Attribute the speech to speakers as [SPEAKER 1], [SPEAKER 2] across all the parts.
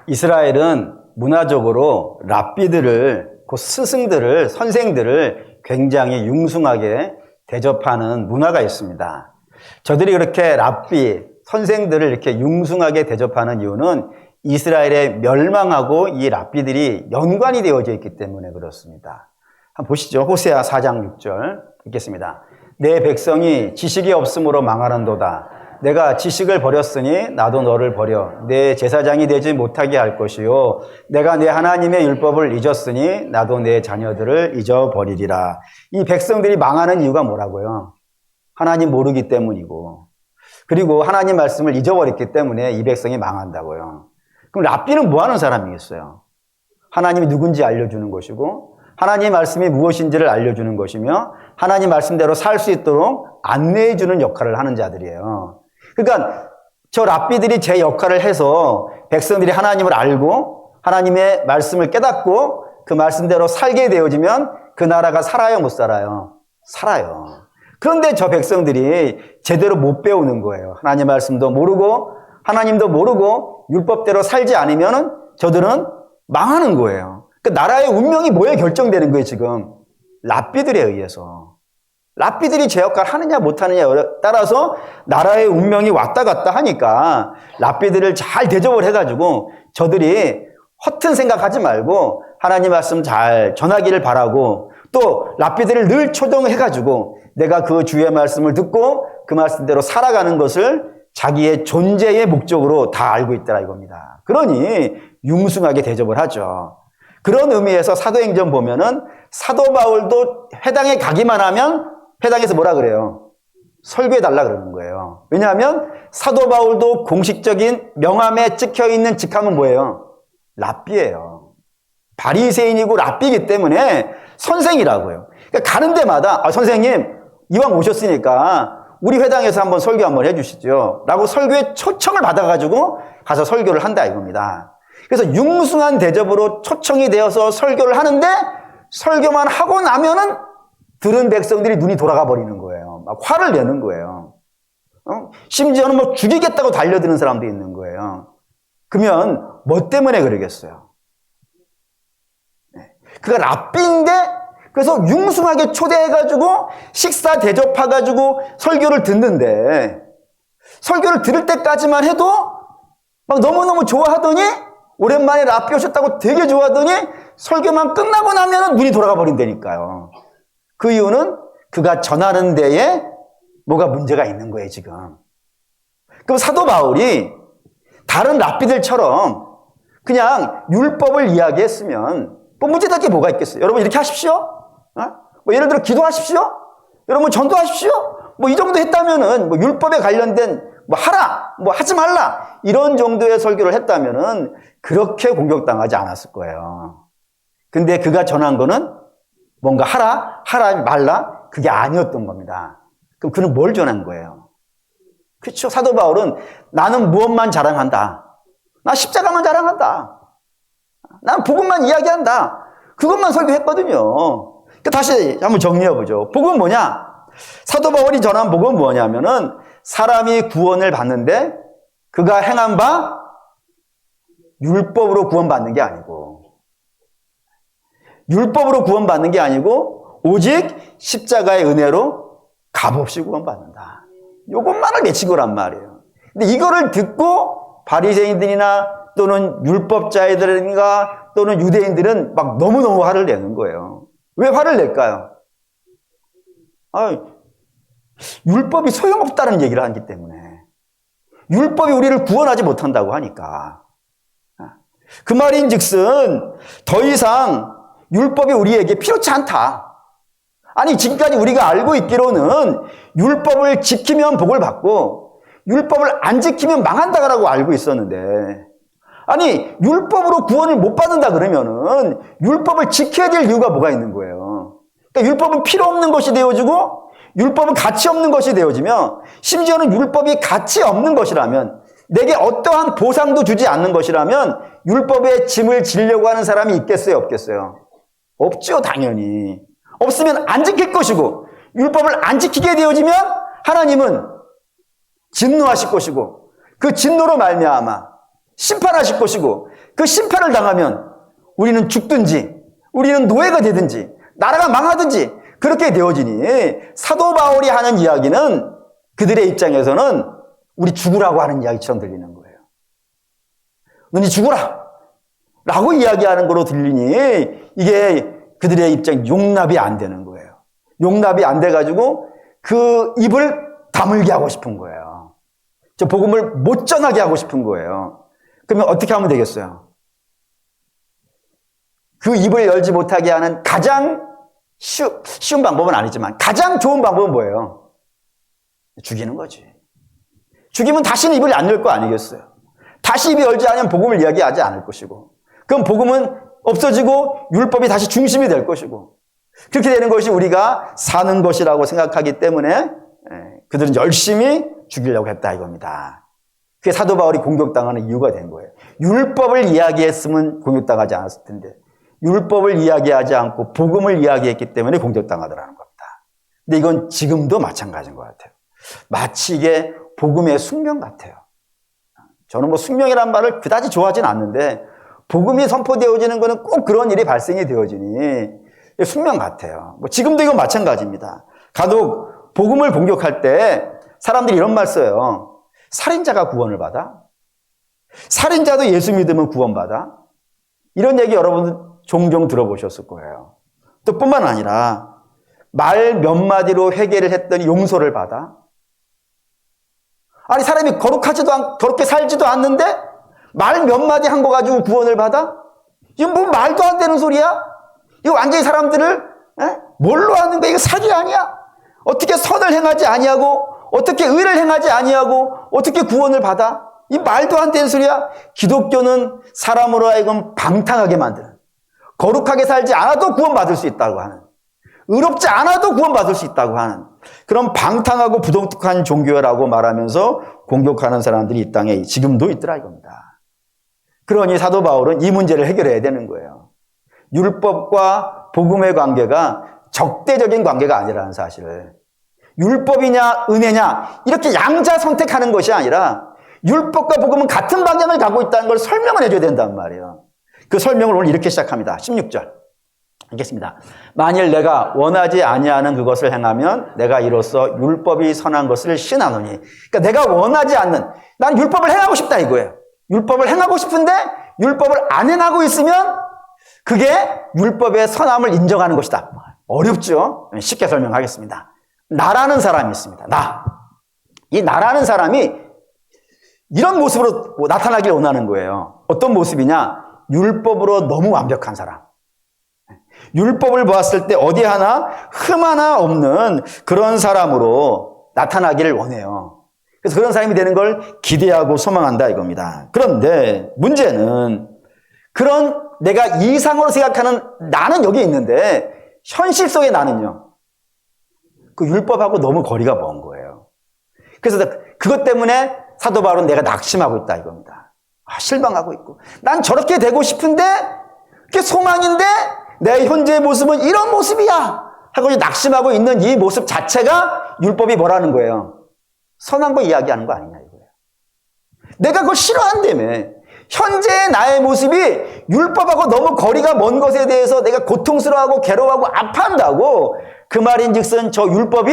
[SPEAKER 1] 이스라엘은 문화적으로 랍비들을, 그 스승들을, 선생들을 굉장히 융숭하게 대접하는 문화가 있습니다. 저들이 그렇게 랍비, 선생들을 이렇게 융숭하게 대접하는 이유는 이스라엘의 멸망하고 이 랍비들이 연관이 되어져 있기 때문에 그렇습니다. 한번 보시죠. 호세아 4장 6절 읽겠습니다. 내 백성이 지식이 없으므로 망하는도다. 내가 지식을 버렸으니 나도 너를 버려 내 제사장이 되지 못하게 할 것이요 내가 내 하나님의 율법을 잊었으니 나도 내 자녀들을 잊어버리리라. 이 백성들이 망하는 이유가 뭐라고요? 하나님 모르기 때문이고, 그리고 하나님 말씀을 잊어버렸기 때문에 이 백성이 망한다고요. 그럼 랍비는 뭐 하는 사람이겠어요? 하나님이 누군지 알려주는 것이고, 하나님 말씀이 무엇인지를 알려주는 것이며, 하나님 말씀대로 살 수 있도록 안내해주는 역할을 하는 자들이에요. 그러니까 저 랍비들이 제 역할을 해서 백성들이 하나님을 알고 하나님의 말씀을 깨닫고 그 말씀대로 살게 되어지면 그 나라가 살아요, 못 살아요? 살아요. 그런데 저 백성들이 제대로 못 배우는 거예요. 하나님 말씀도 모르고 하나님도 모르고 율법대로 살지 않으면 저들은 망하는 거예요. 그 나라의 운명이 뭐에 결정되는 거예요, 지금? 랍비들에 의해서. 랍비들이 제 역할 하느냐 못하느냐에 따라서 나라의 운명이 왔다 갔다 하니까 랍비들을 잘 대접을 해가지고 저들이 허튼 생각하지 말고 하나님 말씀 잘 전하기를 바라고, 또 랍비들을 늘 초동해가지고 내가 그 주의 말씀을 듣고 그 말씀대로 살아가는 것을 자기의 존재의 목적으로 다 알고 있더라 이겁니다. 그러니 융숭하게 대접을 하죠. 그런 의미에서 사도행전 보면은 사도 바울도 회당에 가기만 하면 회당에서 뭐라 그래요? 설교해달라 그러는 거예요. 왜냐하면 사도 바울도 공식적인 명함에 찍혀있는 직함은 뭐예요? 랍비예요. 바리새인이고 랍비이기 때문에 선생이라고요. 그러니까 가는 데마다 선생님 이왕 오셨으니까 우리 회당에서 한번 설교 한번 해주시죠 라고 설교에 초청을 받아가지고 가서 설교를 한다 이겁니다. 그래서 융숭한 대접으로 초청이 되어서 설교를 하는데 설교만 하고 나면은 들은 백성들이 눈이 돌아가 버리는 거예요. 막 화를 내는 거예요. 심지어는 뭐 죽이겠다고 달려드는 사람도 있는 거예요. 그러면 뭐 때문에 그러겠어요? 그가 랍비인데 그래서 융숭하게 초대해가지고 식사 대접해가지고 설교를 듣는데 설교를 들을 때까지만 해도 막 너무너무 좋아하더니 오랜만에 랍비 오셨다고 되게 좋아하더니 설교만 끝나고 나면 눈이 돌아가 버린다니까요. 그 이유는 그가 전하는 데에 뭐가 문제가 있는 거예요, 지금. 그럼 사도 바울이 다른 랍비들처럼 그냥 율법을 이야기했으면 뭐 문제될 게 뭐가 있겠어요? 여러분 이렇게 하십시오. 뭐 예를 들어 기도하십시오. 여러분 전도하십시오. 뭐 이 정도 했다면은 뭐 율법에 관련된 뭐 하라, 뭐 하지 말라 이런 정도의 설교를 했다면은 그렇게 공격당하지 않았을 거예요. 근데 그가 전한 거는 뭔가 하라 말라 그게 아니었던 겁니다. 그럼 그는 뭘 전한 거예요? 그렇죠. 사도 바울은 나는 무엇만 자랑한다. 나 십자가만 자랑한다. 나는 복음만 이야기한다. 그것만 설교했거든요. 다시 한번 정리해보죠. 복음은 뭐냐? 사도 바울이 전한 복음은 뭐냐면은 사람이 구원을 받는데 그가 행한 바 율법으로 구원받는 게 아니고, 율법으로 구원받는 게 아니고 오직 십자가의 은혜로 값없이 구원받는다. 이것만을 외친 거란 말이에요. 근데 이거를 듣고 바리새인들이나 또는 율법자들인가 또는 유대인들은 막 너무너무 화를 내는 거예요. 왜 화를 낼까요? 율법이 소용없다는 얘기를 하기 때문에. 율법이 우리를 구원하지 못한다고 하니까. 그 말인즉슨 더 이상 율법이 우리에게 필요치 않다. 아니 지금까지 우리가 알고 있기로는 율법을 지키면 복을 받고 율법을 안 지키면 망한다라고 알고 있었는데, 아니 율법으로 구원을 못 받는다 그러면은 율법을 지켜야 될 이유가 뭐가 있는 거예요? 그러니까 율법은 필요 없는 것이 되어지고 율법은 가치 없는 것이 되어지며, 심지어는 율법이 가치 없는 것이라면, 내게 어떠한 보상도 주지 않는 것이라면 율법의 짐을 지려고 하는 사람이 있겠어요, 없겠어요? 없죠, 당연히. 없으면 안 지킬 것이고, 율법을 안 지키게 되어지면 하나님은 진노하실 것이고, 그 진노로 말미암아 심판하실 것이고, 그 심판을 당하면 우리는 죽든지 우리는 노예가 되든지 나라가 망하든지 그렇게 되어지니 사도 바울이 하는 이야기는 그들의 입장에서는 우리 죽으라고 하는 이야기처럼 들리는 거예요. 너희 죽으라 라고 이야기하는 거로 들리니 이게 그들의 입장 용납이 안 되는 거예요. 용납이 안 돼가지고 그 입을 다물게 하고 싶은 거예요. 저 복음을 못 전하게 하고 싶은 거예요. 그러면 어떻게 하면 되겠어요? 그 입을 열지 못하게 하는 가장 쉬운 방법은 아니지만 가장 좋은 방법은 뭐예요? 죽이는 거지. 죽이면 다시는 입을 안 열 거 아니겠어요? 다시 입이 열지 않으면 복음을 이야기하지 않을 것이고 그럼 복음은 없어지고 율법이 다시 중심이 될 것이고 그렇게 되는 것이 우리가 사는 것이라고 생각하기 때문에 그들은 열심히 죽이려고 했다 이겁니다. 그게 사도 바울이 공격당하는 이유가 된 거예요. 율법을 이야기했으면 공격당하지 않았을 텐데 율법을 이야기하지 않고 복음을 이야기했기 때문에 공격당하더라는 겁니다. 근데 이건 지금도 마찬가지인 것 같아요. 마치 이게 복음의 숙명 같아요. 저는 뭐 숙명이란 말을 그다지 좋아하진 않는데 복음이 선포되어지는 것은 꼭 그런 일이 발생이 되어지니 숙명 같아요. 뭐 지금도 이건 마찬가지입니다. 간혹 복음을 공격할 때 사람들이 이런 말 써요. 살인자가 구원을 받아? 살인자도 예수 믿으면 구원받아? 이런 얘기 여러분 종종 들어보셨을 거예요. 또 뿐만 아니라 말 몇 마디로 회개를 했더니 용서를 받아? 아니 사람이 거룩하게 살지도 않는데 말 몇 마디 한 거 가지고 구원을 받아? 이건 뭐 말도 안 되는 소리야? 이거 완전히 사람들을 뭘로 하는 거야? 이거 사기 아니야? 어떻게 선을 행하지 아니하고 어떻게 의를 행하지 아니하고 어떻게 구원을 받아? 이 말도 안 되는 소리야? 기독교는 사람으로 하여금 방탕하게 만드는 거룩하게 살지 않아도 구원받을 수 있다고 하는 의롭지 않아도 구원받을 수 있다고 하는 그런 방탕하고 부도덕한 종교라고 말하면서 공격하는 사람들이 이 땅에 지금도 있더라 이겁니다. 그러니 사도 바울은 이 문제를 해결해야 되는 거예요. 율법과 복음의 관계가 적대적인 관계가 아니라는 사실을 율법이냐 은혜냐 이렇게 양자 선택하는 것이 아니라 율법과 복음은 같은 방향을 가고 있다는 걸 설명을 해줘야 된단 말이에요. 그 설명을 오늘 이렇게 시작합니다. 16절 읽겠습니다. 만일 내가 원하지 아니하는 그것을 행하면 내가 이로써 율법이 선한 것을 신하노니 그러니까 내가 원하지 않는 난 율법을 행하고 싶다 이거예요. 율법을 행하고 싶은데 율법을 안 행하고 있으면 그게 율법의 선함을 인정하는 것이다. 어렵죠? 쉽게 설명하겠습니다. 나라는 사람이 있습니다. 이 나라는 사람이 이런 모습으로 나타나길 원하는 거예요. 어떤 모습이냐? 율법으로 너무 완벽한 사람. 율법을 보았을 때 어디 하나 흠 하나 없는 그런 사람으로 나타나기를 원해요. 그래서 그런 사람이 되는 걸 기대하고 소망한다 이겁니다. 그런데 문제는 그런 내가 이상으로 생각하는 나는 여기 있는데 현실 속의 나는요. 그 율법하고 너무 거리가 먼 거예요. 그래서 그것 때문에 사도 바울은 내가 낙심하고 있다 이겁니다. 실망하고 있고 난 저렇게 되고 싶은데 그게 소망인데 내 현재의 모습은 이런 모습이야 하고 낙심하고 있는 이 모습 자체가 율법이 뭐라는 거예요? 선한 거 이야기하는 거 아니냐 이거예요. 내가 그걸 싫어한다며. 현재의 나의 모습이 율법하고 너무 거리가 먼 것에 대해서 내가 고통스러워하고 괴로워하고 아파한다고 그 말인즉슨 저 율법이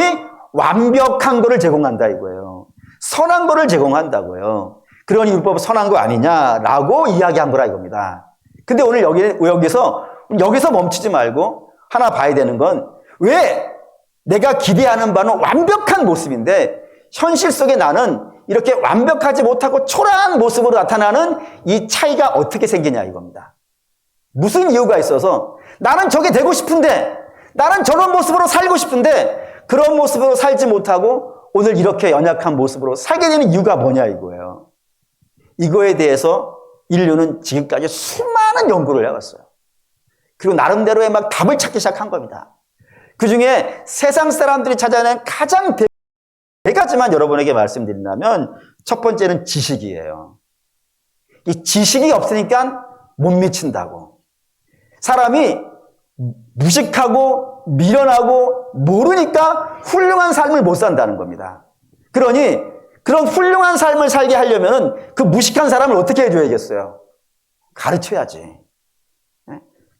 [SPEAKER 1] 완벽한 거를 제공한다 이거예요. 선한 거를 제공한다고요. 그러니 율법은 선한 거 아니냐라고 이야기한 거라 이겁니다. 근데 오늘 여기서 멈추지 말고 하나 봐야 되는 건 왜 내가 기대하는 바는 완벽한 모습인데 현실 속에 나는 이렇게 완벽하지 못하고 초라한 모습으로 나타나는 이 차이가 어떻게 생기냐 이겁니다. 무슨 이유가 있어서 나는 저게 되고 싶은데 나는 저런 모습으로 살고 싶은데 그런 모습으로 살지 못하고 오늘 이렇게 연약한 모습으로 살게 되는 이유가 뭐냐 이거예요. 이거에 대해서 인류는 지금까지 수많은 연구를 해왔어요. 그리고 나름대로의 막 답을 찾기 시작한 겁니다. 그 중에 세상 사람들이 찾아낸 가장 네 가지만 여러분에게 말씀드린다면 첫 번째는 지식이에요. 이 지식이 없으니까 못 미친다고. 사람이 무식하고 미련하고 모르니까 훌륭한 삶을 못 산다는 겁니다. 그러니 그런 훌륭한 삶을 살게 하려면 그 무식한 사람을 어떻게 해줘야겠어요? 가르쳐야지.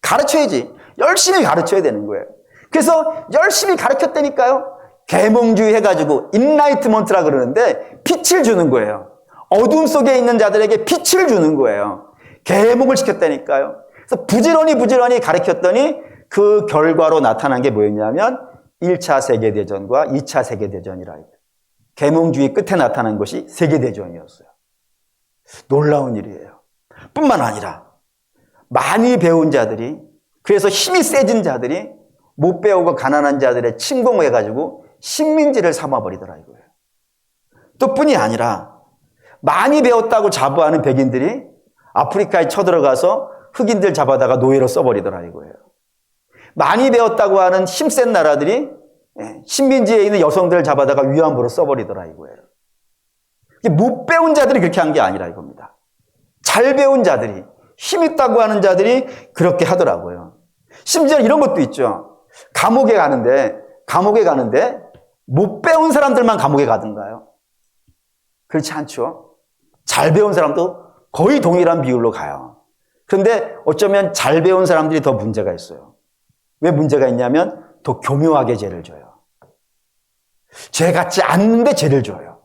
[SPEAKER 1] 가르쳐야지. 열심히 가르쳐야 되는 거예요. 그래서 열심히 가르쳤다니까요. 계몽주의 해가지고 인라이트먼트라 그러는데 빛을 주는 거예요. 어둠 속에 있는 자들에게 빛을 주는 거예요. 계몽을 시켰다니까요. 그래서 부지런히 가르쳤더니 그 결과로 나타난 게 뭐였냐면 1차 세계대전과 2차 세계대전이라. 계몽주의 끝에 나타난 것이 세계대전이었어요. 놀라운 일이에요. 뿐만 아니라 많이 배운 자들이, 그래서 힘이 세진 자들이 못 배우고 가난한 자들의 침공해가지고 식민지를 삼아버리더라 이거예요. 또 뿐이 아니라 많이 배웠다고 자부하는 백인들이 아프리카에 쳐들어가서 흑인들 잡아다가 노예로 써버리더라 이거예요. 많이 배웠다고 하는 힘센 나라들이 식민지에 있는 여성들을 잡아다가 위안부로 써버리더라 이거예요. 못 배운 자들이 그렇게 한 게 아니라 이겁니다. 잘 배운 자들이, 힘 있다고 하는 자들이 그렇게 하더라고요. 심지어 이런 것도 있죠. 감옥에 가는데 못 배운 사람들만 감옥에 가든가요? 그렇지 않죠. 잘 배운 사람도 거의 동일한 비율로 가요. 그런데 어쩌면 잘 배운 사람들이 더 문제가 있어요. 왜 문제가 있냐면 더 교묘하게 죄를 져요. 죄 같지 않는데 죄를 져요.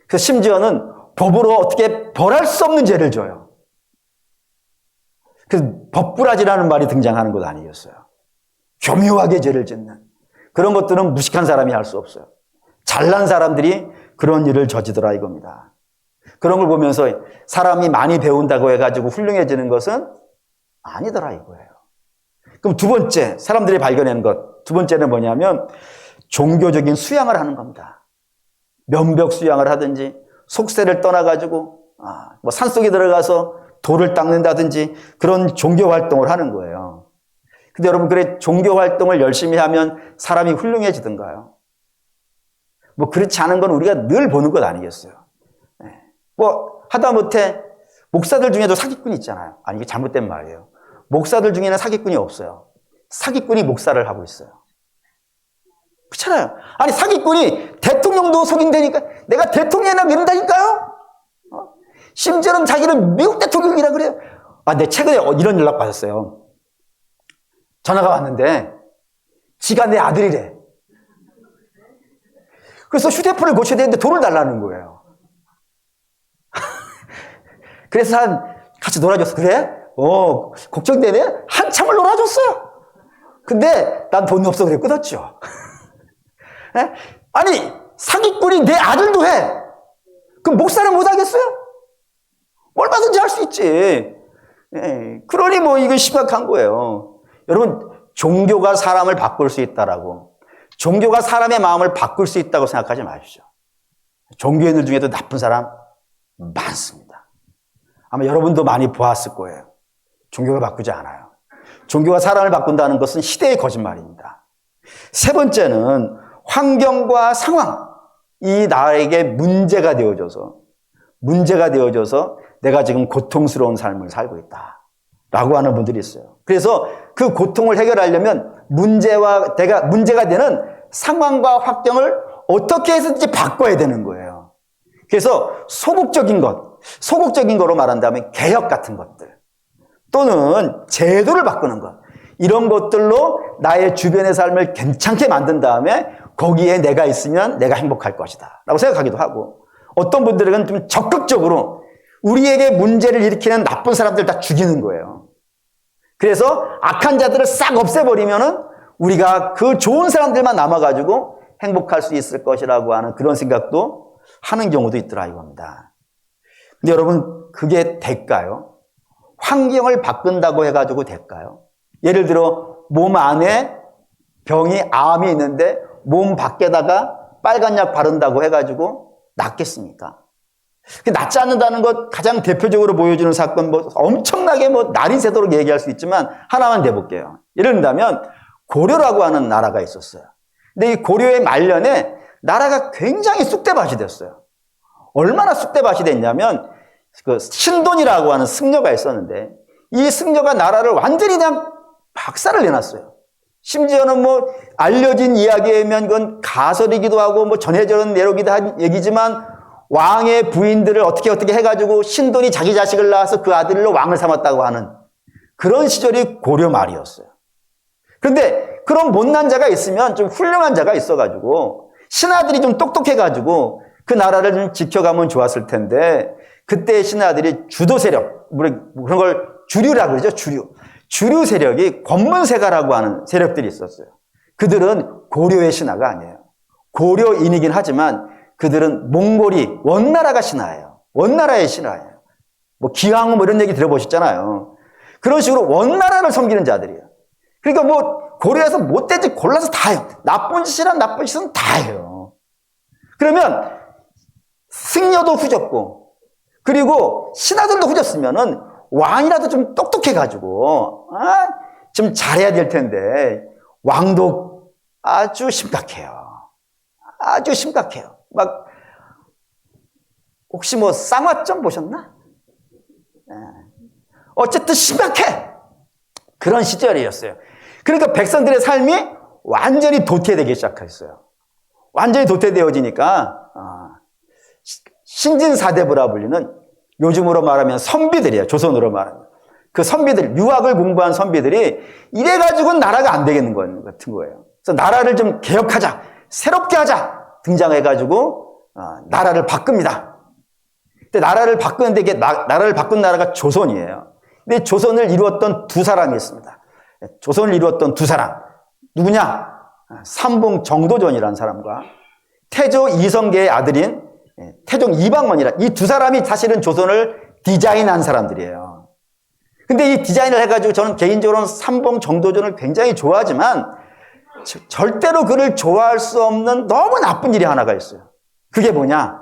[SPEAKER 1] 그래서 심지어는 법으로 어떻게 벌할 수 없는 죄를 져요. 그래서 법부라지라는 말이 등장하는 것 아니겠어요. 교묘하게 죄를 짓는 그런 것들은 무식한 사람이 할 수 없어요. 잘난 사람들이 그런 일을 저지더라 이겁니다. 그런 걸 보면서 사람이 많이 배운다고 해가지고 훌륭해지는 것은 아니더라 이거예요. 그럼 두 번째, 사람들이 발견하는 것, 두 번째는 뭐냐면 종교적인 수양을 하는 겁니다. 면벽 수양을 하든지 속세를 떠나가지고 뭐 산속에 들어가서 돌을 닦는다든지 그런 종교 활동을 하는 거예요. 근데 여러분, 그래 종교 활동을 열심히 하면 사람이 훌륭해지던가요? 뭐 그렇지 않은 건 우리가 늘 보는 것 아니겠어요? 뭐 하다못해 목사들 중에도 사기꾼이 있잖아요. 아니, 이게 잘못된 말이에요. 목사들 중에는 사기꾼이 없어요. 사기꾼이 목사를 하고 있어요. 그렇잖아요. 아니, 사기꾼이 대통령도 속인다니까. 내가 대통령이나 믿는다니까요. 심지어는 자기는 미국 대통령이라 그래요. 내 최근에 이런 연락 받았어요. 전화가 왔는데 지가 내 아들이래. 그래서 휴대폰을 고쳐야 되는데 돈을 달라는 거예요. 그래서 같이 놀아줬어. 그래? 걱정되네? 한참을 놀아줬어요. 근데 난 돈이 없어 그래 끊었죠. 아니, 사기꾼이 내 아들도 해. 그럼 목사는 못 하겠어요? 얼마든지 할 수 있지. 그러니 뭐 이거 심각한 거예요. 여러분, 종교가 사람을 바꿀 수 있다라고, 종교가 사람의 마음을 바꿀 수 있다고 생각하지 마십시오. 종교인들 중에도 나쁜 사람 많습니다. 아마 여러분도 많이 보았을 거예요. 종교가 바꾸지 않아요. 종교가 사람을 바꾼다는 것은 시대의 거짓말입니다. 세 번째는 환경과 상황이 나에게 문제가 되어져서 내가 지금 고통스러운 삶을 살고 있다라고 하는 분들이 있어요. 그래서 그 고통을 해결하려면 문제가 되는 상황과 환경을 어떻게 해서든지 바꿔야 되는 거예요. 그래서 소극적인 거로 말한다면 개혁 같은 것들 또는 제도를 바꾸는 것, 이런 것들로 나의 주변의 삶을 괜찮게 만든 다음에 거기에 내가 있으면 내가 행복할 것이다 라고 생각하기도 하고, 어떤 분들은 좀 적극적으로 우리에게 문제를 일으키는 나쁜 사람들 다 죽이는 거예요. 그래서 악한 자들을 싹 없애버리면은 우리가 그 좋은 사람들만 남아가지고 행복할 수 있을 것이라고 하는 그런 생각도 하는 경우도 있더라 이겁니다. 근데 여러분, 그게 될까요? 환경을 바꾼다고 해가지고 될까요? 예를 들어 몸 안에 병이 암이 있는데 몸 밖에다가 빨간 약 바른다고 해가지고 낫겠습니까? 낫지 않는다는 것 가장 대표적으로 보여주는 사건, 뭐 엄청나게 뭐 날이 새도록 얘기할 수 있지만 하나만 대볼게요. 예를 들면 고려라고 하는 나라가 있었어요. 근데 이 고려의 말년에 나라가 굉장히 쑥대밭이 됐어요. 얼마나 쑥대밭이 됐냐면 그 신돈이라고 하는 승려가 있었는데 이 승려가 나라를 완전히 그냥 박살을 내놨어요. 심지어는 뭐 알려진 이야기에 의하면 그건 가설이기도 하고 뭐 전해져는 내려기도 한 얘기지만 왕의 부인들을 어떻게 해가지고 신돈이 자기 자식을 낳아서 그 아들로 왕을 삼았다고 하는 그런 시절이 고려 말이었어요. 그런데 그런 못난 자가 있으면 좀 훌륭한 자가 있어가지고 신하들이 좀 똑똑해가지고 그 나라를 좀 지켜가면 좋았을 텐데 그때 신하들이 주도 세력, 그런 걸 주류라고 그러죠. 주류 세력이 권문세가라고 하는 세력들이 있었어요. 그들은 고려의 신하가 아니에요. 고려인이긴 하지만 그들은 몽골이 원나라가 신하예요. 원나라의 신하예요. 뭐 기왕후 뭐 이런 얘기 들어보셨잖아요. 그런 식으로 원나라를 섬기는 자들이에요. 그러니까 뭐 고려에서 못된 짓 골라서 다 해요. 나쁜 짓이란 나쁜 짓은 다 해요. 그러면 승려도 후졌고 그리고 신하들도 후졌으면은 왕이라도 좀 똑똑해가지고 좀 잘해야 될 텐데 왕도 아주 심각해요. 아주 심각해요. 막 혹시 뭐 쌍화점 보셨나? 어쨌든 심각해. 그런 시절이었어요. 그러니까 백성들의 삶이 완전히 도태되기 시작했어요. 완전히 도태되어지니까 신진사대부라 불리는 요즘으로 말하면 선비들이에요. 조선으로 말하면. 그 선비들, 유학을 공부한 선비들이 이래가지고는 나라가 안 되겠는 것 같은 거예요. 그래서 나라를 좀 개혁하자, 새롭게 하자 등장해가지고 나라를 바꿉니다. 근데 나라를 바꾸는데 이게 나라를 바꾼 나라가 조선이에요. 근데 조선을 이루었던 두 사람이 있습니다. 조선을 이루었던 두 사람. 누구냐? 삼봉 정도전이라는 사람과 태조 이성계의 아들인 태종 이방원이라 이 두 사람이 사실은 조선을 디자인한 사람들이에요. 근데 이 디자인을 해가지고 저는 개인적으로는 삼봉 정도전을 굉장히 좋아하지만 절대로 그를 좋아할 수 없는 너무 나쁜 일이 하나가 있어요. 그게 뭐냐?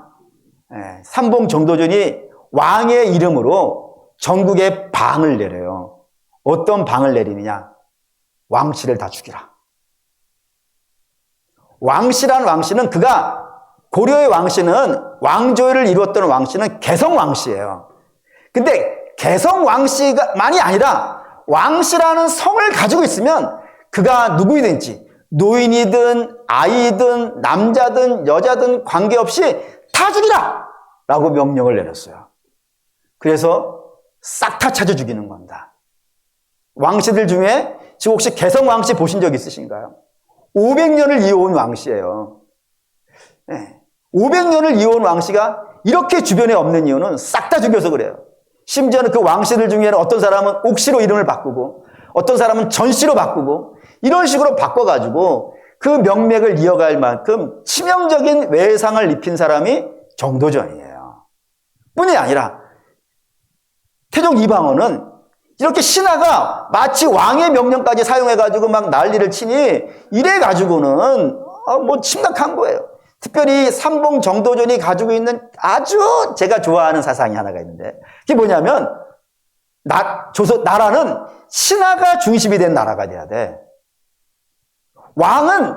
[SPEAKER 1] 삼봉 정도전이 왕의 이름으로 전국에 방을 내려요. 어떤 방을 내리느냐? 왕씨를 다 죽이라. 왕씨란 왕씨는 그가 고려의 왕씨는 왕조를 이루었던 왕씨는 개성 왕씨예요. 근데 개성 왕씨만이 아니라 왕씨라는 성을 가지고 있으면 그가 누구이든지 노인이든 아이든 남자든 여자든 관계없이 다 죽이라! 라고 명령을 내렸어요. 그래서 싹 다 찾아 죽이는 겁니다. 왕씨들 중에 지금 혹시 개성 왕씨 보신 적 있으신가요? 500년을 이어온 왕씨예요. 네. 500년을 이어온 왕씨가 이렇게 주변에 없는 이유는 싹 다 죽여서 그래요. 심지어는 그 왕씨들 중에는 어떤 사람은 옥씨로 이름을 바꾸고 어떤 사람은 전씨로 바꾸고 이런 식으로 바꿔가지고 그 명맥을 이어갈 만큼 치명적인 외상을 입힌 사람이 정도전이에요. 뿐이 아니라 태종 이방원은 이렇게 신하가 마치 왕의 명령까지 사용해가지고 막 난리를 치니 이래가지고는 뭐 심각한 거예요. 특별히 삼봉 정도전이 가지고 있는 아주 제가 좋아하는 사상이 하나가 있는데 그게 뭐냐면 나라는 신하가 중심이 된 나라가 돼야 돼. 왕은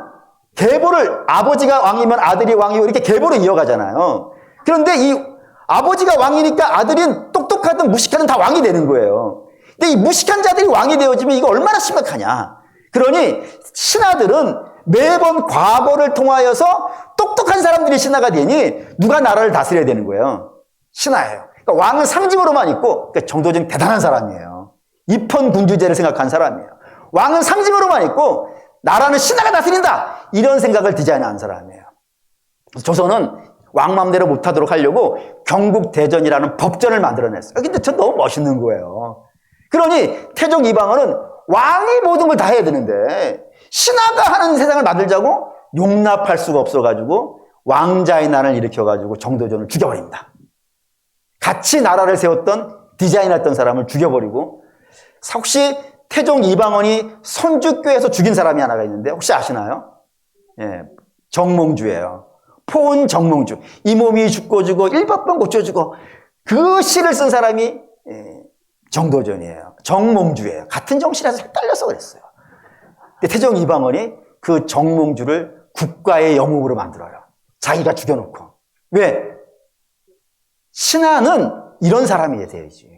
[SPEAKER 1] 계보를 아버지가 왕이면 아들이 왕이고 이렇게 계보를 이어가잖아요. 그런데 이 아버지가 왕이니까 아들은 똑똑하든 무식하든 다 왕이 되는 거예요. 근데 이 무식한 자들이 왕이 되어지면 이거 얼마나 심각하냐. 그러니 신하들은 매번 과거를 통하여서 똑똑한 사람들이 신하가 되니 누가 나라를 다스려야 되는 거예요? 신하예요. 그러니까 왕은 상징으로만 있고 그러니까 정도전 대단한 사람이에요. 입헌군주제를 생각한 사람이에요. 왕은 상징으로만 있고 나라는 신하가 다스린다. 이런 생각을 디자인한 사람이에요. 조선은 왕 맘대로 못하도록 하려고 경국대전이라는 법전을 만들어냈어요. 근데 전 너무 멋있는 거예요. 그러니 태종 이방원은 왕이 모든 걸 다 해야 되는데 신하가 하는 세상을 만들자고 용납할 수가 없어가지고 왕자의 난을 일으켜가지고 정도전을 죽여버립니다. 같이 나라를 세웠던 디자인했던 사람을 죽여버리고 혹시 태종 이방원이 선주교에서 죽인 사람이 하나가 있는데 혹시 아시나요? 예, 정몽주예요. 포은 정몽주. 이 몸이 죽고 주고 일법번 고쳐주고 그 시를 쓴 사람이 정도전이에요. 정몽주예요. 같은 정씨라서 헷갈려서 그랬어요. 근데 태종 이방원이 그 정몽주를 국가의 영웅으로 만들어요. 자기가 죽여놓고. 왜? 신하는 이런 사람이 돼야지.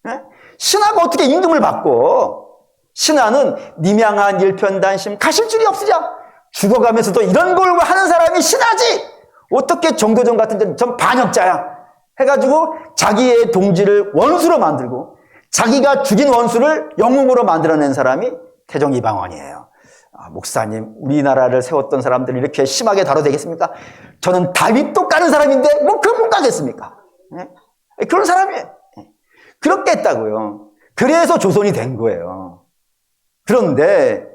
[SPEAKER 1] 네? 신하가 어떻게 임금을 받고 신하는 nim양한 일편단심 가실 줄이 없으랴. 죽어가면서도 이런 걸 하는 사람이 신하지. 어떻게 정도전 같은 전 반역자야 해가지고 자기의 동지를 원수로 만들고 자기가 죽인 원수를 영웅으로 만들어낸 사람이 태종 이방원이에요. 목사님, 우리나라를 세웠던 사람들을 이렇게 심하게 다뤄도 되겠습니까? 저는 다윗도 까는 사람인데 뭐 그건 못 까겠습니까? 네? 그런 사람이에요. 그렇게 했다고요. 그래서 조선이 된 거예요. 그런데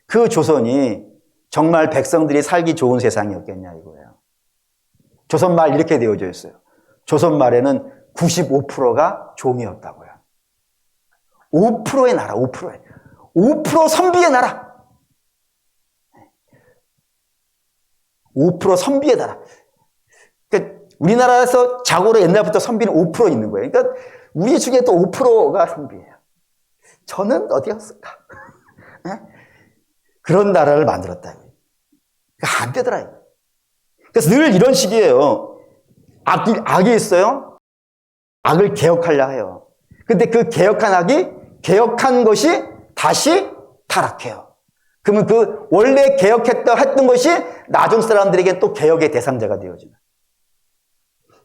[SPEAKER 1] 그 조선이 정말 백성들이 살기 좋은 세상이었겠냐 이거예요. 조선말 이렇게 되어져 있어요. 조선말에는 95%가 종이었다고요. 5%의 나라, 5% 선비의 나라. 5% 선비의 나라. 그러니까 우리나라에서 자고로 옛날부터 선비는 5% 있는 거예요. 그러니까 우리 중에 또 5%가 선비예요. 저는 어디였을까? 네? 그런 나라를 만들었다. 그러니까 안 되더라. 그래서 늘 이런 식이에요. 악이 있어요. 악을 개혁하려 해요. 근데 그 개혁한 악이 개혁한 것이 다시 타락해요. 그러면 그 원래 했던 것이 나중 사람들에게 또 개혁의 대상자가 되어지는.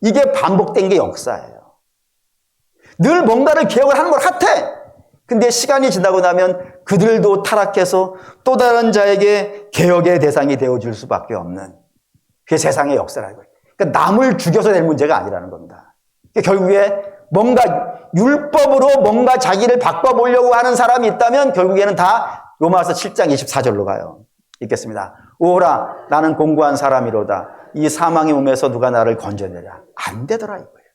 [SPEAKER 1] 이게 반복된 게 역사예요. 늘 뭔가를 개혁을 하는 걸 핫해. 근데 시간이 지나고 나면 그들도 타락해서 또 다른 자에게 개혁의 대상이 되어줄 수밖에 없는 그게 세상의 역사라는 거예요. 그러니까 남을 죽여서 낼 문제가 아니라는 겁니다. 그러니까 결국에 뭔가 율법으로 뭔가 자기를 바꿔보려고 하는 사람이 있다면 결국에는 다 로마서 7장 24절로 가요. 읽겠습니다. 오라 나는 공고한 사람이로다. 이 사망의 몸에서 누가 나를 건져내랴. 안 되더라 이거예요.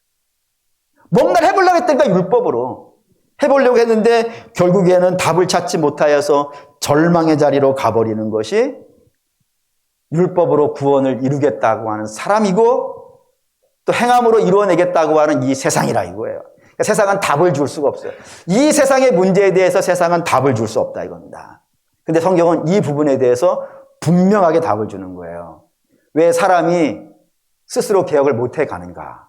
[SPEAKER 1] 뭔가를 해보려고 했다니까 율법으로. 해보려고 했는데 결국에는 답을 찾지 못하여서 절망의 자리로 가버리는 것이 율법으로 구원을 이루겠다고 하는 사람이고 또 행함으로 이루어내겠다고 하는 이 세상이라 이거예요. 그러니까 세상은 답을 줄 수가 없어요. 이 세상의 문제에 대해서 세상은 답을 줄 수 없다 이겁니다. 근데 성경은 이 부분에 대해서 분명하게 답을 주는 거예요. 왜 사람이 스스로 개혁을 못해 가는가?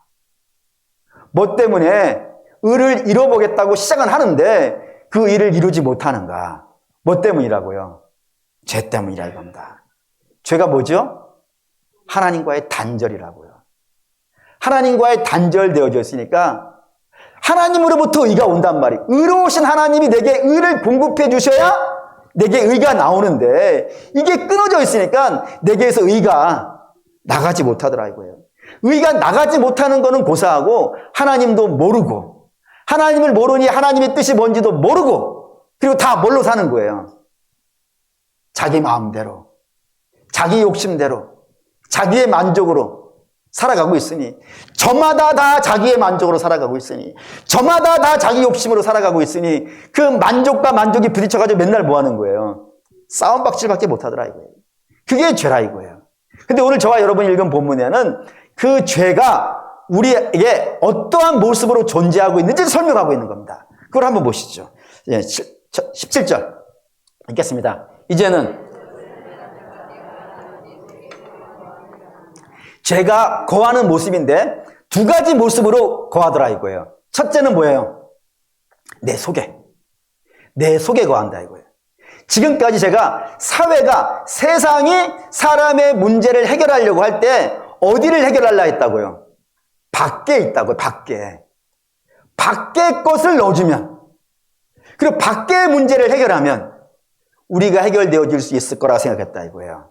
[SPEAKER 1] 뭐 때문에 의를 이뤄보겠다고 시작은 하는데 그 일을 이루지 못하는가? 뭐 때문이라고요? 죄 때문이라 이겁니다. 죄가 뭐죠? 하나님과의 단절이라고요. 하나님과의 단절되어져 있으니까 하나님으로부터 의가 온단 말이에요. 의로우신 하나님이 내게 의를 공급해 주셔야 내게 의가 나오는데 이게 끊어져 있으니까 내게서 의가 나가지 못하더라 이거예요. 의가 나가지 못하는 거는 고사하고 하나님도 모르고 하나님을 모르니 하나님의 뜻이 뭔지도 모르고 그리고 다 뭘로 사는 거예요? 자기 마음대로 자기 욕심대로 자기의 만족으로 살아가고 있으니 저마다 다 자기의 만족으로 살아가고 있으니 저마다 다 자기 욕심으로 살아가고 있으니 그 만족과 만족이 부딪혀가지고 맨날 뭐 하는 거예요? 싸움박질밖에 못하더라 이거예요. 그게 죄라 이거예요. 근데 오늘 저와 여러분이 읽은 본문에는 그 죄가 우리에게 어떠한 모습으로 존재하고 있는지를 설명하고 있는 겁니다. 그걸 한번 보시죠. 17절 읽겠습니다. 이제는 죄가 거하는 모습인데 두 가지 모습으로 거하더라 이거예요. 첫째는 뭐예요? 내 속에 거한다 이거예요. 지금까지 제가 사회가 세상이 사람의 문제를 해결하려고 할 때 어디를 해결하려 했다고요? 밖에 있다고요. 밖에 것을 넣어주면 그리고 밖의 문제를 해결하면 우리가 해결되어질 수 있을 거라 생각했다 이거예요.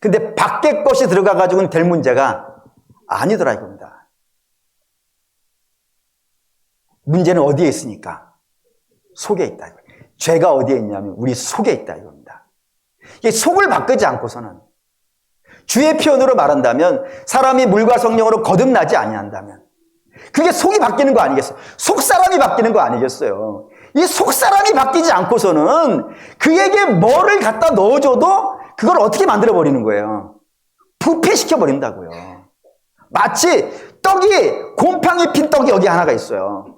[SPEAKER 1] 근데 밖의 것이 들어가가지고는 될 문제가 아니더라 이겁니다. 문제는 어디에 있으니까? 속에 있다 이거예요. 죄가 어디에 있냐면 우리 속에 있다 이겁니다. 이게 속을 바꾸지 않고서는 주의 표현으로 말한다면 사람이 물과 성령으로 거듭나지 아니한다면 그게 속이 바뀌는 거 아니겠어요? 속사람이 바뀌는 거 아니겠어요? 이 속사람이 바뀌지 않고서는 그에게 뭐를 갖다 넣어줘도 그걸 어떻게 만들어버리는 거예요? 부패시켜버린다고요. 마치 떡이 곰팡이 핀 떡이 여기 하나가 있어요.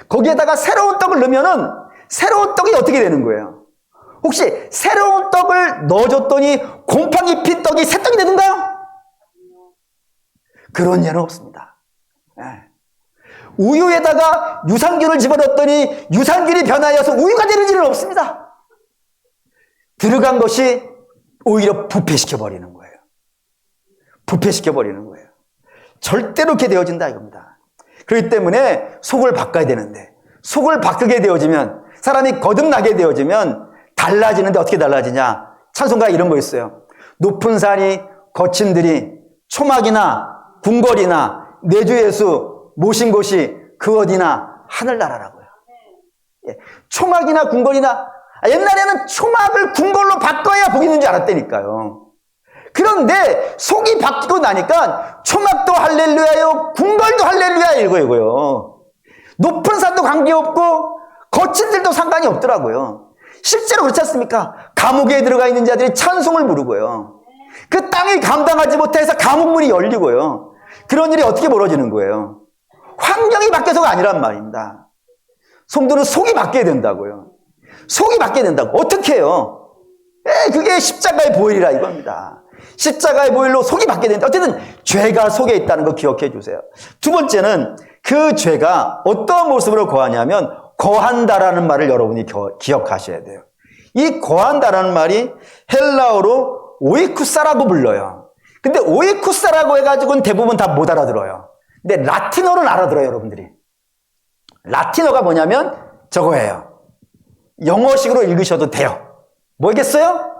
[SPEAKER 1] 거기에다가 새로운 떡을 넣으면은 새로운 떡이 어떻게 되는 거예요? 혹시 새로운 떡을 넣어줬더니 곰팡이 핀 떡이 새 떡이 되는가요? 그런 예는 없습니다. 우유에다가 유산균을 집어넣었더니 유산균이 변하여서 우유가 되는 일은 없습니다. 들어간 것이 오히려 부패시켜버리는 거예요. 부패시켜버리는 거예요. 절대로 그렇게 되어진다 이겁니다. 그렇기 때문에 속을 바꿔야 되는데, 속을 바꾸게 되어지면, 사람이 거듭나게 되어지면 달라지는데 어떻게 달라지냐? 찬송가에 이런 거 있어요. 높은 산이 거친 들이 초막이나 궁궐이나 내 주 예수 모신 곳이 그 어디나 하늘나라라고요. 예. 초막이나 궁궐이나, 옛날에는 초막을 궁궐로 바꿔야 복이 있는 줄 알았다니까요. 그런데 속이 바뀌고 나니까 초막도 할렐루야요, 궁궐도 할렐루야 이거예요. 높은 산도 관계없고 거친 들도 상관이 없더라고요. 실제로 그렇지 않습니까? 감옥에 들어가 있는 자들이 찬송을 부르고요. 그 땅이 감당하지 못해서 감옥문이 열리고요. 그런 일이 어떻게 벌어지는 거예요? 환경이 바뀌어서가 아니란 말입니다. 성도는 속이 바뀌어야 된다고요. 속이 바뀌어야 된다고. 어떻게 해요? 그게 십자가의 보혈이라 이겁니다. 십자가의 보혈로 속이 바뀌어야 된다. 어쨌든 죄가 속에 있다는 거 기억해 주세요. 두 번째는 그 죄가 어떤 모습으로 거하냐면 거한다라는 말을 여러분이 기억하셔야 돼요. 이 거한다라는 말이 헬라어로 오이쿠사라고 불러요. 근데 오이쿠사라고 해가지고는 대부분 다 못 알아들어요. 근데 라틴어는 알아들어요, 여러분들이. 라틴어가 뭐냐면 저거예요. 영어식으로 읽으셔도 돼요. 뭐겠어요?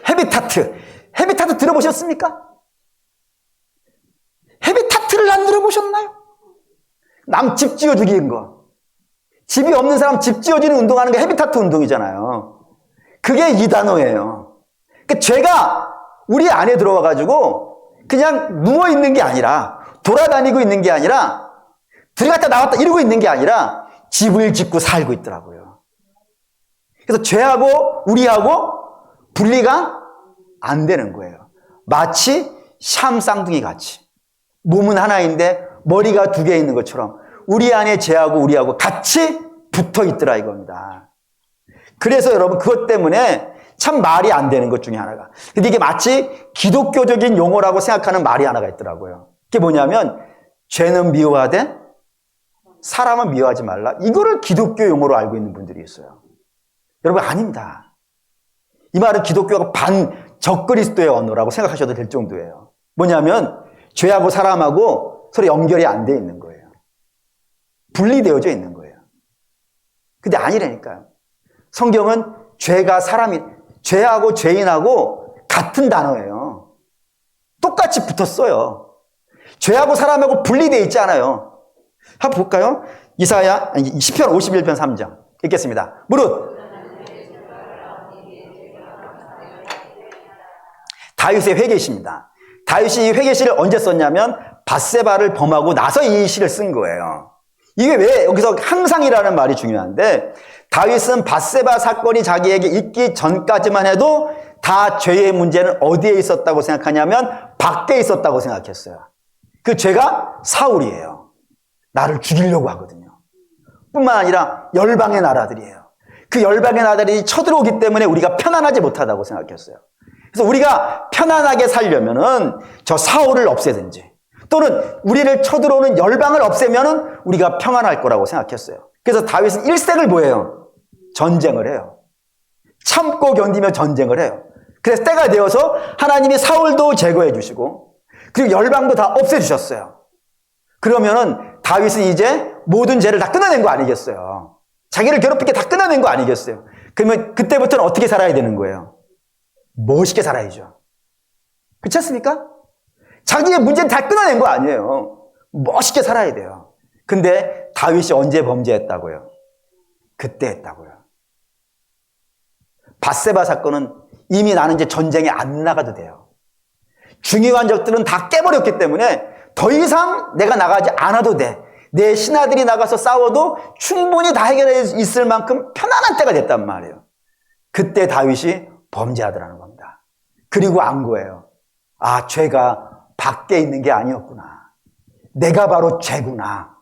[SPEAKER 1] 헤비타트. 헤비타트 들어보셨습니까? 헤비타트를 안 들어보셨나요? 남 집 지어주기인 거. 집이 없는 사람 집 지어주는 운동하는 게 헤비타트 운동이잖아요. 그게 이 단어예요. 그러니까 죄가 우리 안에 들어와가지고 그냥 누워있는 게 아니라, 돌아다니고 있는 게 아니라, 들어갔다 나왔다 이러고 있는 게 아니라 집을 짓고 살고 있더라고요. 그래서 죄하고 우리하고 분리가 안 되는 거예요. 마치 샴 쌍둥이 같이. 몸은 하나인데 머리가 두 개 있는 것처럼 우리 안에 죄하고 우리하고 같이 붙어 있더라 이겁니다. 그래서 여러분 그것 때문에 참 말이 안 되는 것 중에 하나가. 근데 이게 마치 기독교적인 용어라고 생각하는 말이 하나가 있더라고요. 그게 뭐냐면 죄는 미워하되 사람은 미워하지 말라. 이거를 기독교 용어로 알고 있는 분들이 있어요. 여러분 아닙니다. 이 말은 기독교가 적그리스도의 언어라고 생각하셔도 될 정도예요. 뭐냐면 죄하고 사람하고 서로 연결이 안 돼 있는 거예요. 분리되어져 있는 거예요. 근데 아니라니까요. 성경은 죄하고 죄인하고 같은 단어예요. 똑같이 붙었어요. 죄하고 사람하고 분리되어 있지 않아요. 한번 볼까요? 시편 51편 3장 읽겠습니다. 무릇 다윗의 회개시입니다. 다윗이 이 회개시를 언제 썼냐면 밧세바를 범하고 나서 이 시를 쓴 거예요. 이게 왜 여기서 항상이라는 말이 중요한데, 다윗은 밧세바 사건이 자기에게 있기 전까지만 해도 다 죄의 문제는 어디에 있었다고 생각하냐면 밖에 있었다고 생각했어요. 그 죄가 사울이에요. 나를 죽이려고 하거든요. 뿐만 아니라 열방의 나라들이에요. 그 열방의 나라들이 쳐들어오기 때문에 우리가 편안하지 못하다고 생각했어요. 그래서 우리가 편안하게 살려면은 저 사울을 없애든지 또는 우리를 쳐들어오는 열방을 없애면은 우리가 평안할 거라고 생각했어요. 그래서 다윗은 일색을 뭐예요? 전쟁을 해요. 참고 견디며 전쟁을 해요. 그래서 때가 되어서 하나님이 사울도 제거해 주시고 그리고 열방도 다 없애 주셨어요. 그러면은 다윗은 이제 모든 죄를 다 끊어낸 거 아니겠어요? 자기를 괴롭히게 다 끊어낸 거 아니겠어요? 그러면 그때부터는 어떻게 살아야 되는 거예요? 멋있게 살아야죠. 그렇지 않습니까? 자기의 문제는 다 끊어낸 거 아니에요. 멋있게 살아야 돼요. 근데 다윗이 언제 범죄했다고요? 그때 했다고요. 밧세바 사건은 이미 나는 이제 전쟁에 안 나가도 돼요. 중요한 적들은 다 깨버렸기 때문에 더 이상 내가 나가지 않아도 돼. 내 신하들이 나가서 싸워도 충분히 다 해결해 있을 만큼 편안한 때가 됐단 말이에요. 그때 다윗이 범죄하더라는 겁니다. 그리고 안 거예요. 아, 죄가 밖에 있는 게 아니었구나. 내가 바로 죄구나.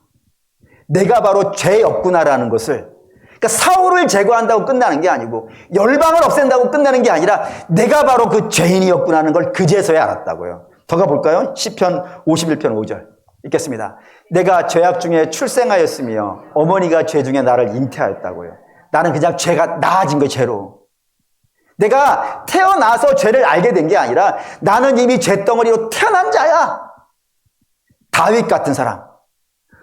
[SPEAKER 1] 내가 바로 죄였구나라는 것을, 그러니까 사울을 제거한다고 끝나는 게 아니고 열방을 없앤다고 끝나는 게 아니라 내가 바로 그 죄인이었구나는 걸 그제서야 알았다고요. 더 가볼까요? 시편 51편 5절 읽겠습니다. 내가 죄악 중에 출생하였으며 어머니가 죄 중에 나를 잉태하였다고요. 나는 그냥 죄가 나아진 거예요. 죄로. 내가 태어나서 죄를 알게 된 게 아니라 나는 이미 죄덩어리로 태어난 자야. 다윗 같은 사람.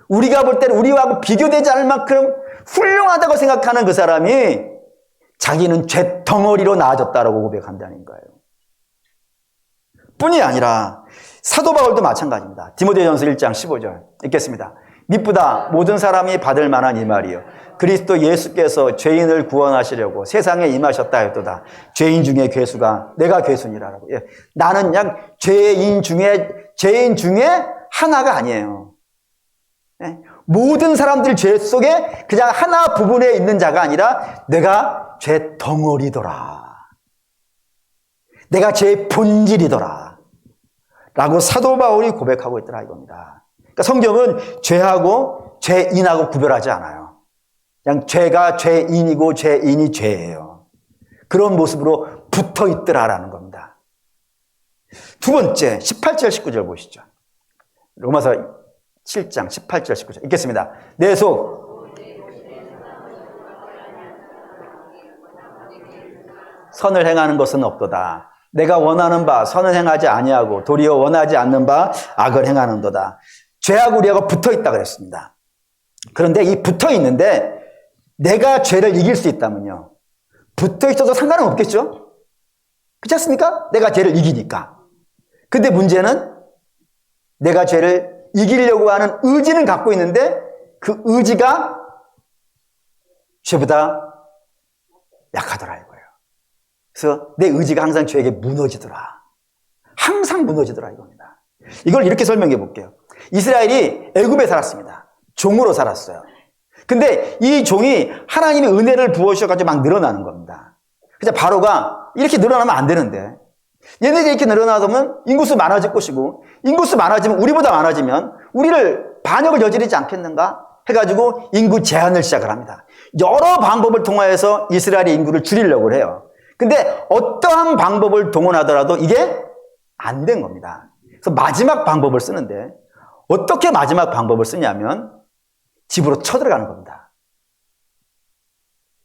[SPEAKER 1] 우리가 볼 때는 우리하고 비교되지 않을 만큼 훌륭하다고 생각하는 그 사람이 자기는 죄덩어리로 나아졌다라고 고백한다는 거예요. 뿐이 아니라 사도 바울도 마찬가지입니다. 디모데전서 1장 15절 읽겠습니다. 미쁘다 모든 사람이 받을 만한 이 말이요 그리스도 예수께서 죄인을 구원하시려고 세상에 임하셨다 했도다. 죄인 중에 괴수가 내가 괴수니라라고. 예. 나는 그냥 죄인 중에 하나가 아니에요. 예. 모든 사람들 죄 속에 그냥 하나 부분에 있는 자가 아니라 내가 죄 덩어리더라. 내가 죄의 본질이더라. 라고 사도 바울이 고백하고 있더라 이겁니다. 그러니까 성경은 죄하고 죄인하고 구별하지 않아요. 그냥 죄가 죄인이고 죄인이 죄예요. 그런 모습으로 붙어 있더라라는 겁니다. 두 번째 18절 19절 보시죠. 로마서 7장 18절 19절 읽겠습니다. 내 속 선을 행하는 것은 없도다. 내가 원하는 바 선을 행하지 아니하고 도리어 원하지 않는 바 악을 행하는도다. 죄하고 우리하고 붙어 있다 그랬습니다. 그런데 이 붙어 있는데 내가 죄를 이길 수 있다면요. 붙어 있어도 상관은 없겠죠? 그렇지 않습니까? 내가 죄를 이기니까. 근데 문제는 내가 죄를 이기려고 하는 의지는 갖고 있는데 그 의지가 죄보다 약하더라 이거예요. 그래서 내 의지가 항상 죄에게 무너지더라. 항상 무너지더라 이겁니다. 이걸 이렇게 설명해 볼게요. 이스라엘이 애굽에 살았습니다. 종으로 살았어요. 근데 이 종이 하나님의 은혜를 부어주셔가지고 막 늘어나는 겁니다. 그래서 바로가 이렇게 늘어나면 안 되는데 얘네들이 이렇게 늘어나면 인구수 많아질 것이고 인구수 많아지면 우리보다 많아지면 우리를 반역을 저지르지 않겠는가 해가지고 인구 제한을 시작을 합니다. 여러 방법을 통하여서 이스라엘의 인구를 줄이려고 해요. 근데 어떠한 방법을 동원하더라도 이게 안 된 겁니다. 그래서 마지막 방법을 쓰는데 어떻게 마지막 방법을 쓰냐면 집으로 쳐들어가는 겁니다.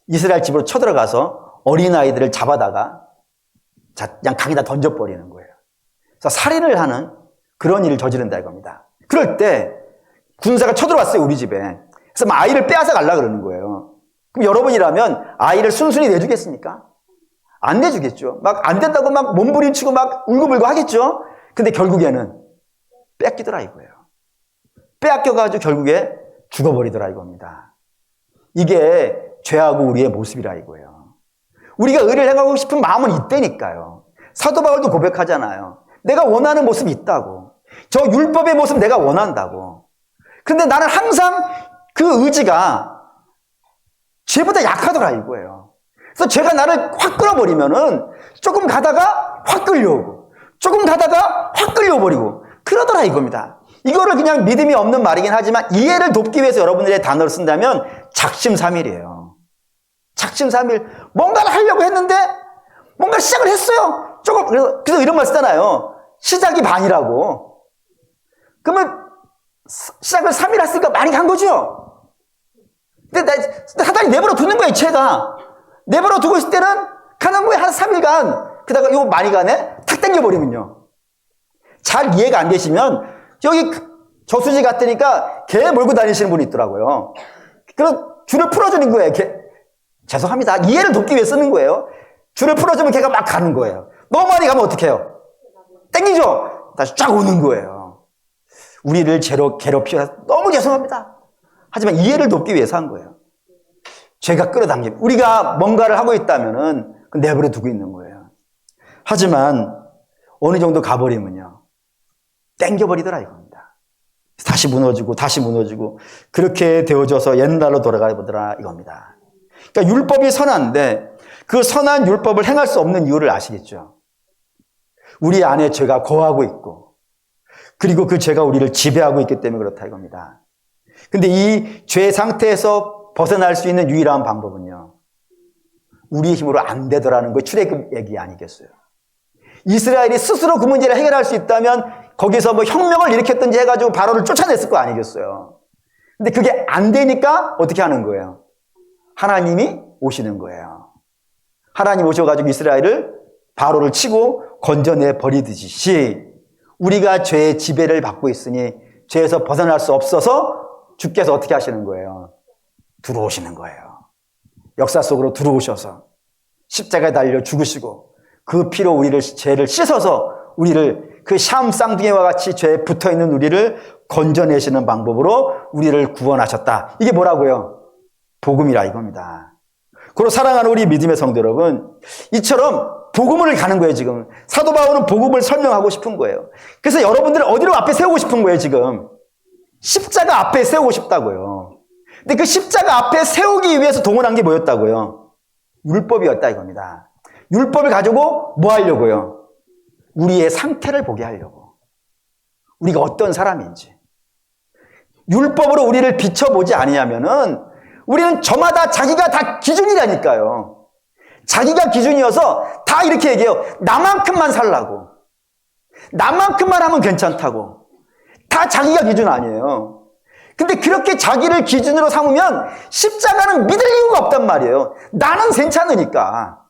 [SPEAKER 1] 이스라엘 집으로 쳐들어가서 어린아이들을 잡아다가 그냥 강에다 던져버리는 거예요. 그래서 살인을 하는 그런 일을 저지른다 이겁니다. 그럴 때 군사가 쳐들어왔어요 우리 집에. 그래서 막 아이를 빼앗아 가려고 그러는 거예요. 그럼 여러분이라면 아이를 순순히 내주겠습니까? 안 내주겠죠. 막 안 된다고 막 몸부림치고 막 울고불고 하겠죠. 근데 결국에는 뺏기더라 이거예요. 빼앗겨가지고 결국에 죽어버리더라 이겁니다. 이게 죄하고 우리의 모습이라 이거예요. 우리가 의를 행하고 싶은 마음은 있다니까요. 사도 바울도 고백하잖아요. 내가 원하는 모습이 있다고. 저 율법의 모습 내가 원한다고. 근데 나는 항상 그 의지가 죄보다 약하더라 이거예요. 그래서 죄가 나를 확 끌어버리면은 조금 가다가 확 끌려오고 조금 가다가 확 끌려버리고 그러더라 이겁니다. 이거를 그냥 믿음이 없는 말이긴 하지만 이해를 돕기 위해서 여러분들의 단어를 쓴다면 작심삼일이에요. 작심삼일. 뭔가를 하려고 했는데 뭔가 시작을 했어요. 조금 그래서 이런 말 쓰잖아요. 시작이 반이라고. 그러면 시작을 3일 했으니까 많이 간 거죠. 근데 사단이 내버려 두는 거예요. 죄가. 내버려 두고 있을 때는 가는 거예요. 한 3일간. 그러다가 이거 많이 가네? 탁 당겨버리면요. 잘 이해가 안 되시면 여기 저수지 갔더니까 개 몰고 다니시는 분이 있더라고요. 그래서 줄을 풀어주는 거예요. 죄송합니다. 이해를 돕기 위해 쓰는 거예요. 줄을 풀어주면 개가 막 가는 거예요. 너무 많이 가면 어떻게 해요? 땡기죠? 다시 쫙 오는 거예요. 우리를 괴롭히셔서 너무 죄송합니다. 하지만 이해를 돕기 위해서 한 거예요. 죄가 끌어당기면 우리가 뭔가를 하고 있다면은 내버려 두고 있는 거예요. 하지만 어느 정도 가버리면요. 땡겨버리더라 이겁니다. 다시 무너지고 그렇게 되어져서 옛날로 돌아가 보더라 이겁니다. 그러니까 율법이 선한데 그 선한 율법을 행할 수 없는 이유를 아시겠죠? 우리 안에 죄가 거하고 있고 그리고 그 죄가 우리를 지배하고 있기 때문에 그렇다 이겁니다. 근데 이 죄 상태에서 벗어날 수 있는 유일한 방법은요. 우리의 힘으로 안 되더라는 거 출애굽 얘기 아니겠어요? 이스라엘이 스스로 그 문제를 해결할 수 있다면 거기서 뭐 혁명을 일으켰든지 해가지고 바로를 쫓아냈을 거 아니겠어요? 근데 그게 안 되니까 어떻게 하는 거예요? 하나님이 오시는 거예요. 하나님 오셔가지고 이스라엘을 바로를 치고 건져내 버리듯이 우리가 죄의 지배를 받고 있으니 죄에서 벗어날 수 없어서 주께서 어떻게 하시는 거예요? 들어오시는 거예요. 역사 속으로 들어오셔서 십자가에 달려 죽으시고 그 피로 우리를 죄를 씻어서 우리를 그 샴 쌍둥이와 같이 죄에 붙어있는 우리를 건져내시는 방법으로 우리를 구원하셨다. 이게 뭐라고요? 복음이라 이겁니다. 그리고 사랑하는 우리 믿음의 성도 여러분, 이처럼 복음을 가는 거예요. 지금 사도 바울은 복음을 설명하고 싶은 거예요. 그래서 여러분들을 어디로 앞에 세우고 싶은 거예요. 지금 십자가 앞에 세우고 싶다고요. 근데 그 십자가 앞에 세우기 위해서 동원한 게 뭐였다고요? 율법이었다 이겁니다. 율법을 가지고 뭐 하려고요? 우리의 상태를 보게 하려고. 우리가 어떤 사람인지. 율법으로 우리를 비춰보지 아니하면은 우리는 저마다 자기가 다 기준이라니까요. 자기가 기준이어서 다 이렇게 얘기해요. 나만큼만 살라고. 나만큼만 하면 괜찮다고. 다 자기가 기준 아니에요. 근데 그렇게 자기를 기준으로 삼으면 십자가는 믿을 이유가 없단 말이에요. 나는 괜찮으니까.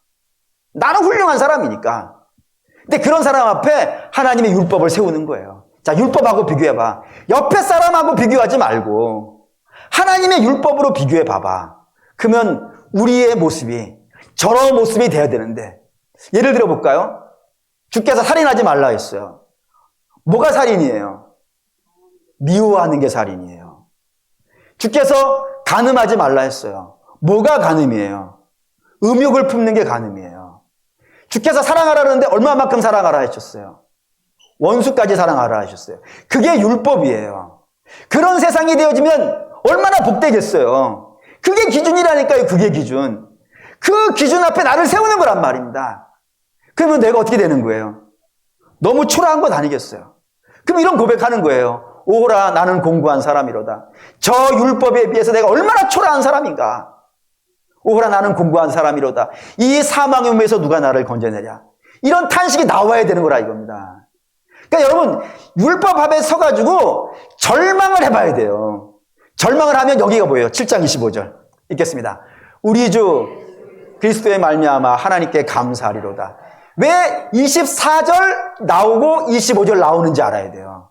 [SPEAKER 1] 나는 훌륭한 사람이니까. 근데 그런 사람 앞에 하나님의 율법을 세우는 거예요. 자, 율법하고 비교해봐. 옆에 사람하고 비교하지 말고 하나님의 율법으로 비교해봐봐. 그러면 우리의 모습이 저런 모습이 돼야 되는데, 예를 들어볼까요? 주께서 살인하지 말라 했어요. 뭐가 살인이에요? 미워하는 게 살인이에요. 주께서 간음하지 말라 했어요. 뭐가 간음이에요? 음욕을 품는 게 간음이에요. 주께서 사랑하라 그러는데 얼마만큼 사랑하라 하셨어요? 원수까지 사랑하라 하셨어요. 그게 율법이에요. 그런 세상이 되어지면 얼마나 복되겠어요. 그게 기준이라니까요. 그게 기준. 그 기준 앞에 나를 세우는 거란 말입니다. 그러면 내가 어떻게 되는 거예요? 너무 초라한 것 아니겠어요? 그럼 이런 고백하는 거예요. 오호라 나는 공고한 사람이로다. 저 율법에 비해서 내가 얼마나 초라한 사람인가. 오호라 나는 공고한 사람이로다. 이 사망의 몸에서 누가 나를 건져내랴. 이런 탄식이 나와야 되는 거라 이겁니다. 그러니까 여러분 율법 앞에 서가지고 절망을 해봐야 돼요. 절망을 하면 여기가 뭐예요? 7장 25절 읽겠습니다. 우리 주 그리스도의 말미암아 하나님께 감사하리로다. 왜 24절 나오고 25절 나오는지 알아야 돼요.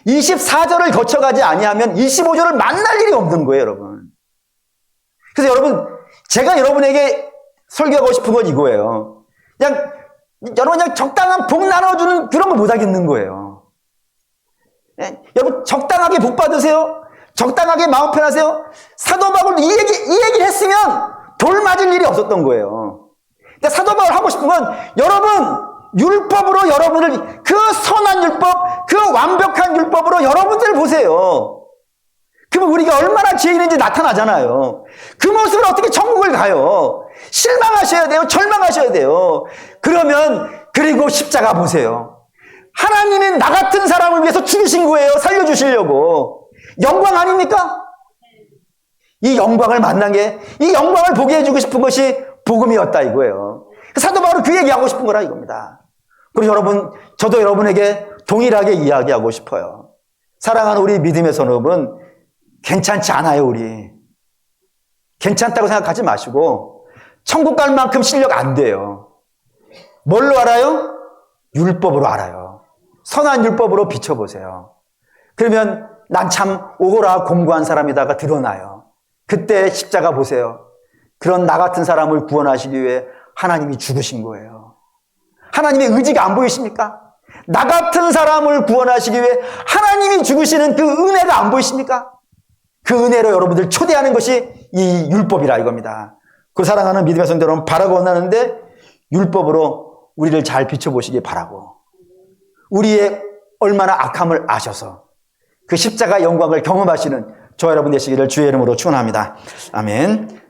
[SPEAKER 1] 24절을 거쳐가지 아니하면 25절을 만날 일이 없는 거예요, 여러분. 그래서 여러분 제가 여러분에게 설교하고 싶은 건 이거예요. 여러분 그냥 적당한 복 나눠주는 그런 거 못 하겠는 거예요. 여러분 적당하게 복 받으세요. 적당하게 마음 편하세요. 사도 바울도 이 얘기를 했으면 돌 맞을 일이 없었던 거예요. 근데 사도 바울 하고 싶은 건 여러분 율법으로 여러분을 그 선한 율법, 그 완벽한 율법으로 여러분들 보세요. 그러면 우리가 얼마나 죄인인지 나타나잖아요. 그 모습을 어떻게 천국을 가요? 실망하셔야 돼요. 절망하셔야 돼요. 그리고 십자가 보세요. 하나님은 나 같은 사람을 위해서 죽으신 거예요. 살려주시려고. 영광 아닙니까? 이 영광을 만난 게, 이 영광을 보게 해주고 싶은 것이 복음이었다 이거예요. 사도 바울은 그 얘기하고 싶은 거라 이겁니다. 그리고 여러분, 저도 여러분에게 동일하게 이야기하고 싶어요. 사랑하는 우리 믿음의 선업은 괜찮지 않아요, 우리. 괜찮다고 생각하지 마시고 천국 갈 만큼 실력 안 돼요. 뭘로 알아요? 율법으로 알아요. 선한 율법으로 비춰보세요. 그러면 난 참 오호라 공고한 사람이다가 드러나요. 그때 십자가 보세요. 그런 나 같은 사람을 구원하시기 위해 하나님이 죽으신 거예요. 하나님의 의지가 안 보이십니까? 나 같은 사람을 구원하시기 위해 하나님이 죽으시는 그 은혜가 안 보이십니까? 그 은혜로 여러분들 초대하는 것이 이 율법이라 이겁니다. 그 사랑하는 믿음의 성도 여러분, 바라고 원하는데 율법으로 우리를 잘 비춰보시기 바라고, 우리의 얼마나 악함을 아셔서 그 십자가 영광을 경험하시는 저 여러분 되시기를 주의 이름으로 축원합니다. 아멘.